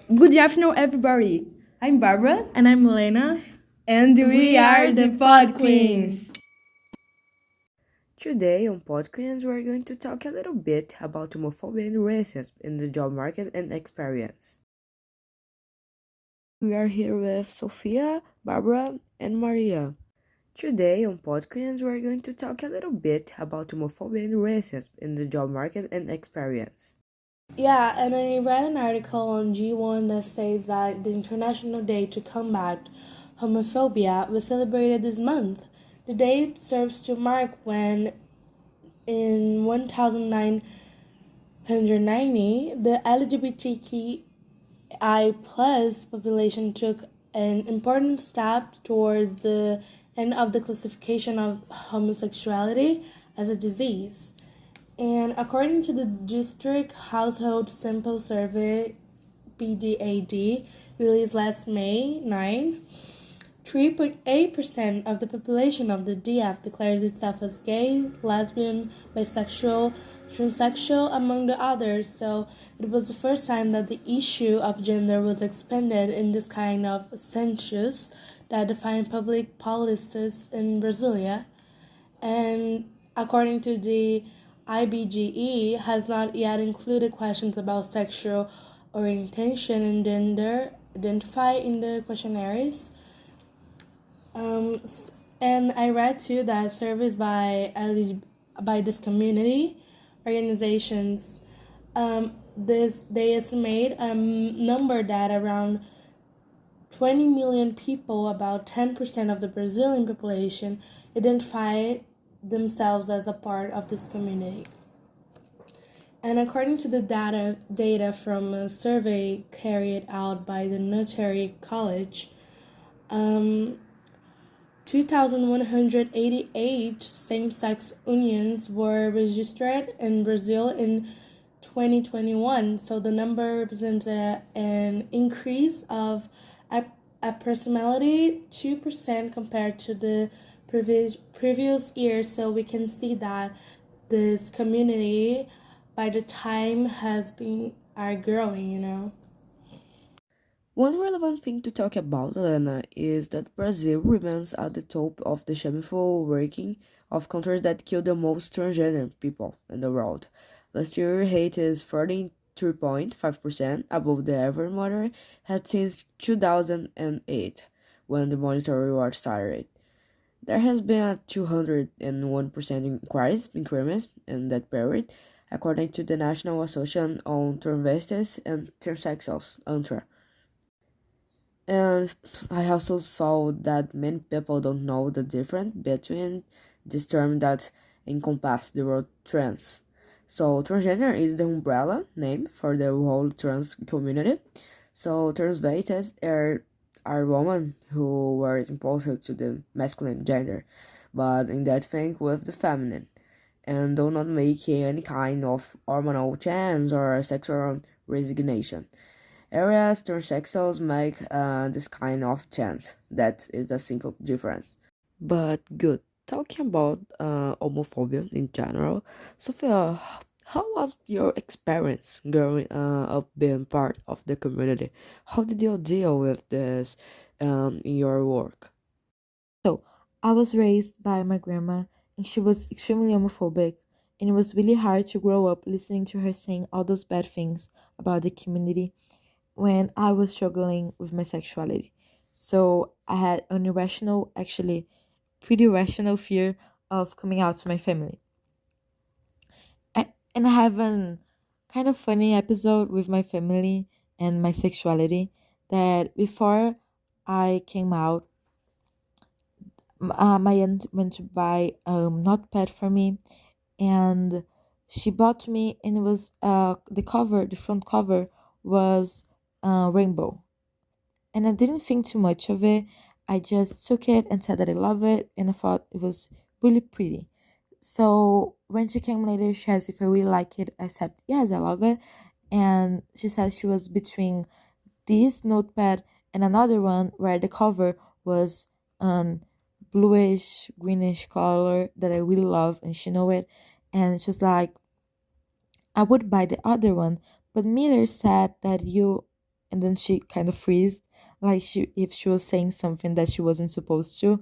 Good afternoon, everybody. I'm Bárbara, And I'm Helena. and we are the PodQueens. Today on PodQueens, we're going to talk a little bit about homophobia and racism in the job market and experience. We are here with Sofia, Bárbara, and Maria. Today on PodQueens, we're going to talk a little bit about homophobia and racism in the job market and experience. Yeah, and I read an article on G1 that says that the International Day to Combat Homophobia was celebrated this month. The date serves to mark when, in 1990, the LGBTQI plus population took an important step towards the end of the classification of homosexuality as a disease. And according to the District Household Sample Survey (PDAD) released last May 9, 3.8% of the population of the DF declares itself as gay, lesbian, bisexual, transsexual, among the others. So it was the first time that the issue of gender was expanded in this kind of census that defined public policies in Brasilia. And according to the IBGE, has not yet included questions about sexual orientation and gender identified in the questionnaires. And I read too that surveys by this community organizations, they estimate a number that around 20 million people, about 10% of the Brazilian population, identify themselves as a part of this community. And according to the data from a survey carried out by the Notary College, 2,188 same-sex unions were registered in Brazil in 2021. So the number represents an increase of approximately 2% compared to the previous year. So we can see that this community, by the time, are growing. One relevant thing to talk about, Helena, is that Brazil remains at the top of the shameful ranking of countries that kill the most transgender people in the world. Last year, hate is 43.5% above the average monitor had since 2008, when the monitor was started. There has been a 201% increment in that period, according to the National Association on Transvestites and Transsexuals, ANTRA. And I also saw that many people don't know the difference between this term that encompasses the word trans. So transgender is the umbrella name for the whole trans community. So transvestites are women who were imposed to the masculine gender, but in that thing with the feminine, and do not make any kind of hormonal change or sexual resignation. Whereas transsexuals make this kind of chance. That is a simple difference. But good. Talking about homophobia in general, Sophia, how was your experience growing up being part of the community? How did you deal with this in your work? So, I was raised by my grandma, and she was extremely homophobic, and it was really hard to grow up listening to her saying all those bad things about the community when I was struggling with my sexuality. So, I had an irrational, actually, pretty rational fear of coming out to my family. And I have an kind of funny episode with my family and my sexuality that before I came out, my aunt went to buy notepad for me, and she bought me, and it was the front cover was rainbow, and I didn't think too much of it. I just took it and said that I love it, and I thought it was really pretty. So when she came later, she asked if I really like it. I said yes, I love it, and she said she was between this notepad and another one where the cover was bluish greenish color that I really love, and she know it. And she's like, I would buy the other one, but Miller said that you and then she kind of freezed, like if she was saying something that she wasn't supposed to.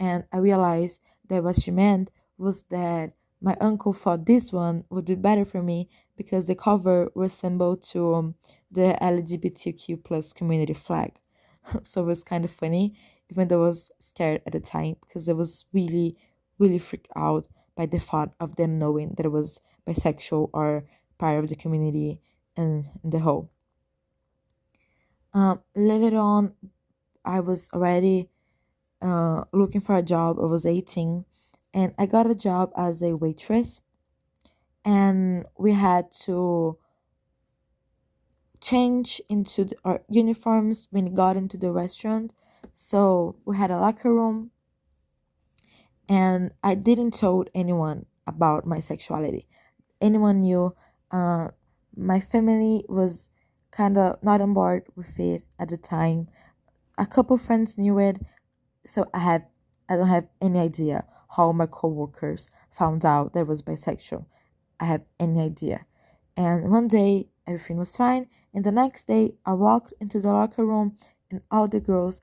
And I realized that what she meant was that my uncle thought this one would be better for me because the cover resembled to the LGBTQ plus community flag. So it was kind of funny, even though I was scared at the time because I was really, really freaked out by the thought of them knowing that I was bisexual or part of the community and the whole. Later on, I was already looking for a job. I was 18 and I got a job as a waitress, and we had to change into our uniforms when we got into the restaurant. So we had a locker room, and I didn't told anyone about my sexuality. Anyone knew. Uh, my family was kind of not on board with it at the time. A couple friends knew it, so I don't have any idea how my coworkers found out that I was bisexual. I have any idea. And one day everything was fine, and the next day I walked into the locker room and all the girls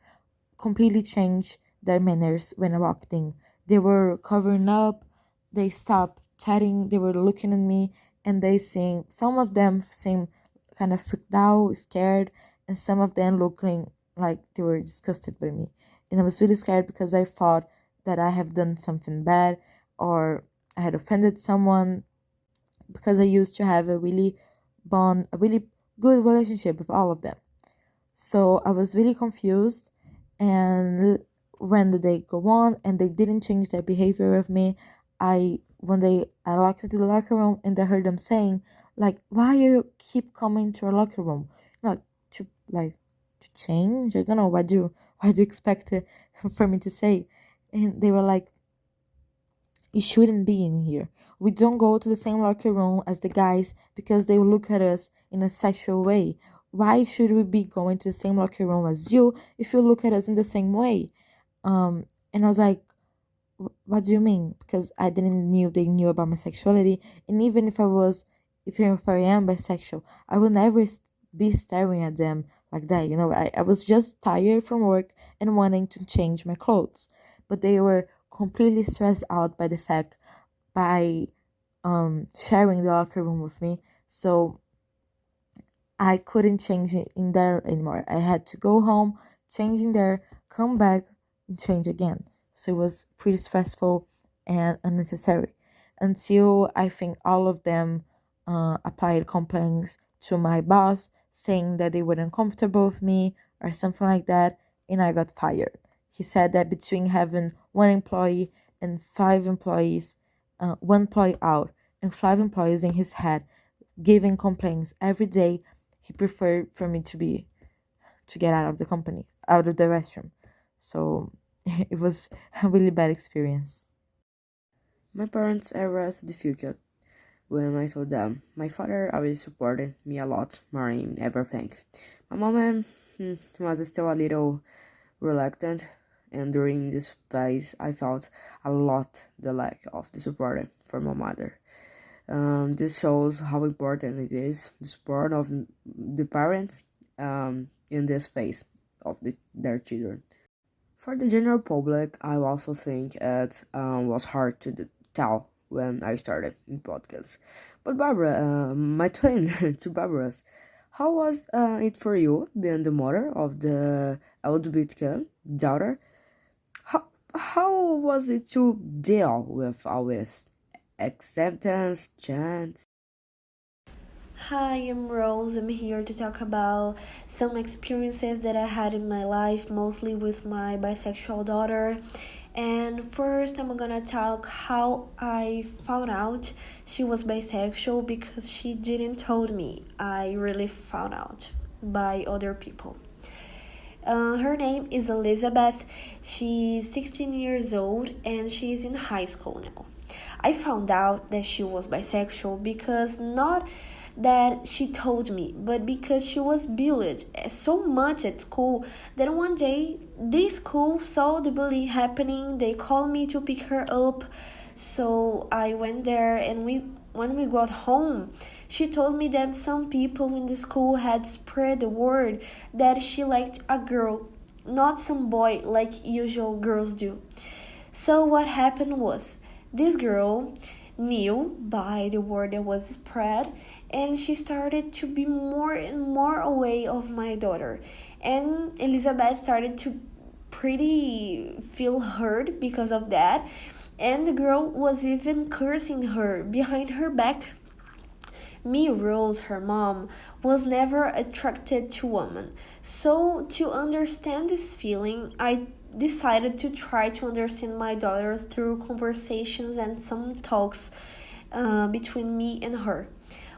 completely changed their manners when I walked in. They were covering up, they stopped chatting, they were looking at me, and they seemed, some of them seemed kind of freaked out, scared, and some of them looking like they were disgusted by me. And I was really scared because I thought that I have done something bad or I had offended someone, because I used to have a really good relationship with all of them. So I was really confused, and when the day go on and they didn't change their behavior with me, I one day I locked into the locker room and I heard them saying like, "Why you keep coming to our locker room? Like to change? I don't know. Why do you expect it for me to say?" And they were like, "You shouldn't be in here. We don't go to the same locker room as the guys because they will look at us in a sexual way. Why should we be going to the same locker room as you if you look at us in the same way?" And I was like, "What do you mean?" Because I didn't knew they knew about my sexuality, and even if I am bisexual, I will never be staring at them like that. You know, I was just tired from work and wanting to change my clothes, but they were completely stressed out by the fact by sharing the locker room with me. So I couldn't change it in there anymore. I had to go home, change in there, come back, and change again. So it was pretty stressful and unnecessary until I think all of them applied complaints to my boss saying that they weren't comfortable with me or something like that, and I got fired. He said that between having one employee and five employees, one employee out, and five employees in his head giving complaints every day, he preferred for me to get out of the company, out of the restroom. So it was a really bad experience. My parents was difficult when I told them. My father always supported me a lot more in everything. My mom was still a little reluctant, and during this phase, I felt a lot the lack of the support from my mother. This shows how important it is the support of the parents in this phase of their children. For the general public, I also think it was hard to tell when I started in podcasts. But Barbara, my twin, to Barbara's, how was it for you being the mother of the LGBTQ daughter? How, how was it to deal with all this acceptance, chance? Hi, I'm Rose. I'm here to talk about some experiences that I had in my life, mostly with my bisexual daughter. And first, I'm gonna talk how I found out she was bisexual because she didn't told me. I really found out by other people. Her name is Elizabeth. She's 16 years old and she's in high school now. I found out that she was bisexual because not that she told me, but because she was bullied so much at school that one day this school saw the bullying happening. They called me to pick her up, so I went there, and when we got home, She told me that some people in the school had spread the word that she liked a girl, not some boy like usual girls do. So what happened was, this girl knew by the word that was spread, and she started to be more and more away of my daughter. And Elizabeth started to pretty feel hurt because of that, and the girl was even cursing her behind her back. Me, Rose, her mom, was never attracted to women. So, to understand this feeling, I decided to try to understand my daughter through conversations and some talks between me and her.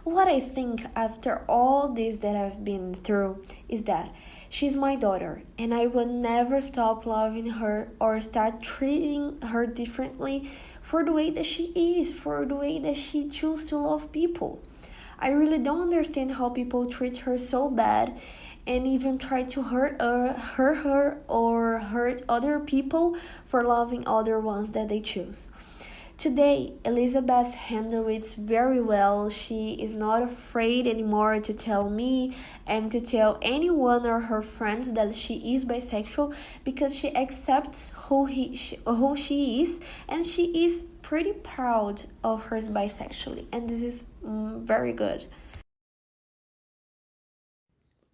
What I think after all this that I've been through is that she's my daughter, and I will never stop loving her or start treating her differently for the way that she is, for the way that she chooses to love people. I really don't understand how people treat her so bad and even try to hurt her or hurt other people for loving other ones that they choose. Today, Elizabeth handled it very well. She is not afraid anymore to tell me and to tell anyone or her friends that she is bisexual because she accepts who she is, and she is pretty proud of her bisexuality, and this is very good.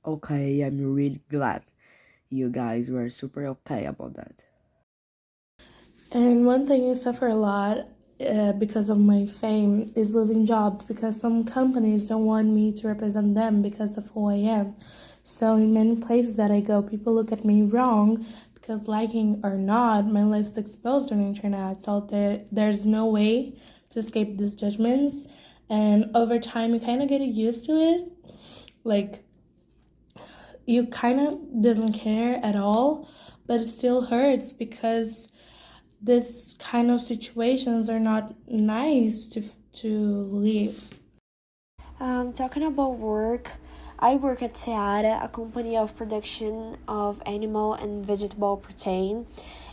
Okay, I'm really glad you guys were super okay about that. And one thing I suffer a lot because of my fame is losing jobs because some companies don't want me to represent them because of who I am. So in many places that I go, people look at me wrong because liking or not, my life's exposed on the internet. So there's no way to escape these judgments. And over time, you kind of get used to it. Like, you kind of doesn't care at all, but it still hurts because this kind of situations are not nice to live. Talking about work, I work at Seara, a company of production of animal and vegetable protein.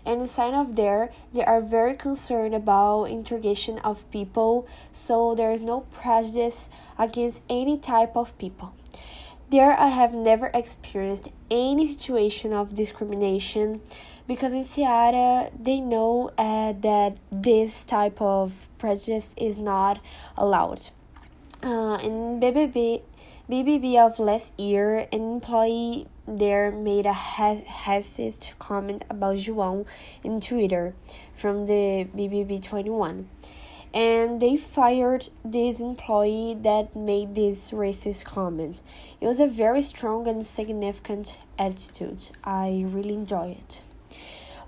And inside of there, they are very concerned about integration of people, so there is no prejudice against any type of people. There, I have never experienced any situation of discrimination because in Seara, they know that this type of prejudice is not allowed. In BBB of last year, an employee there made a racist comment about João in Twitter from the BBB 21. And they fired this employee that made this racist comment. It was a very strong and significant attitude. I really enjoy it.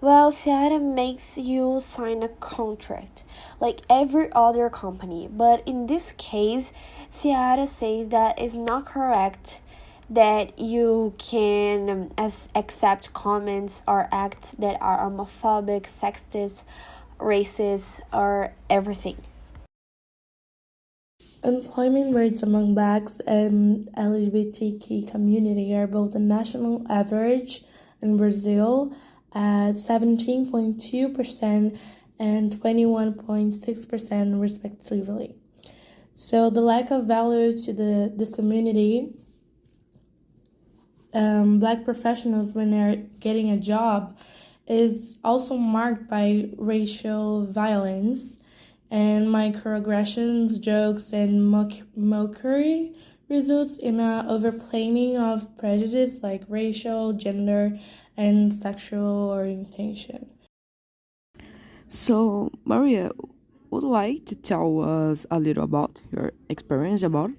Well, Seara makes you sign a contract like every other company, but in this case, Seara says that it's not correct that you can accept comments or acts that are homophobic, sexist, racist, or everything. Employment rates among Blacks and LGBTQ community are both the national average in Brazil at 17.2% and 21.6% respectively. So the lack of value to this community, Black professionals when they're getting a job, is also marked by racial violence and microaggressions, jokes, and mockery results in a overplaying of prejudice like racial, gender, and sexual orientation. So, Maria, would you like to tell us a little about your experience about?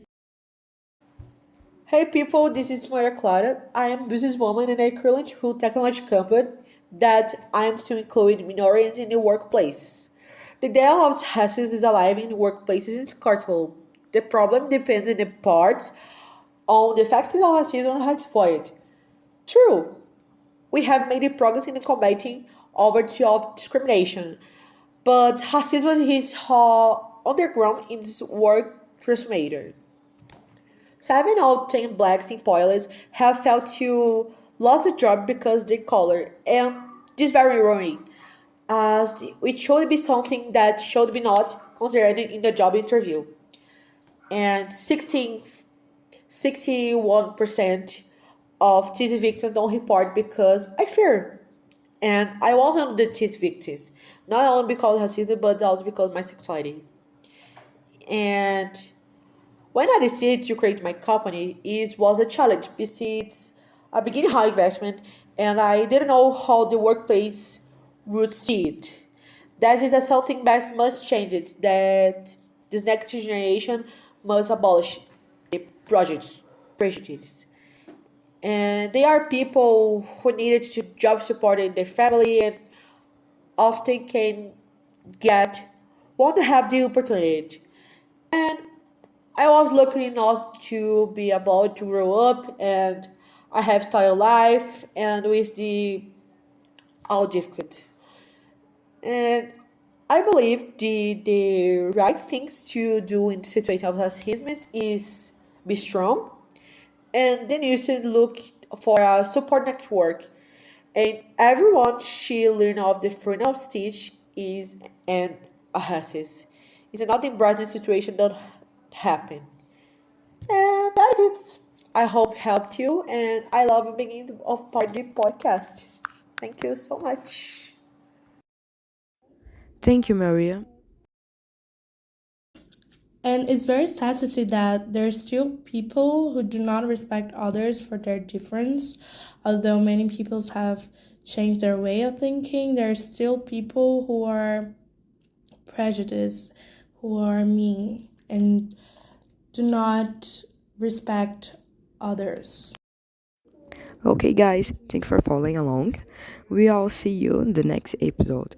Hey people, this is Maria Clara. I am a businesswoman and I currently run a technology company that I am still including minorities in the workplace. The idea of racism is alive in workplaces is cortable. The problem depends in part on the factors of racism and exploited. True, we have made progress in combating poverty of discrimination, but racism is underground in this work transformator. 7 out of 10 Blacks employees have felt to lose the job because they color, and this is very worrying, as it should be something that should be not considered in the job interview. and 61% of tease victims don't report because I fear. And I was one of the tease victims, not only because of racism, but also because of my sexuality. And when I decided to create my company, it was a challenge because it's a beginning high investment, and I didn't know how the workplace would see it. That is something that must change it, that this next generation must abolish the project prejudice. And they are people who needed to job support in their family and often can get won't have the opportunity. And I was lucky enough to be about to grow up and I have style life and with the all difficult. And I believe the right things to do in situation of racism is be strong and then you should look for a support network. And everyone should learn of the front of stage is an a racist. It's not embarrassing situation that happen. And that's it. I hope helped you, and I love being of part of the podcast. Thank you so much. Thank you, Maria. And it's very sad to see that there's still people who do not respect others for their difference. Although many people have changed their way of thinking, there are still people who are prejudiced, who are mean, and do not respect others. Okay, guys, thanks for following along. We all see you in the next episode.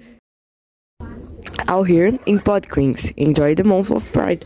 Out here in PodQueens. Enjoy the month of Pride.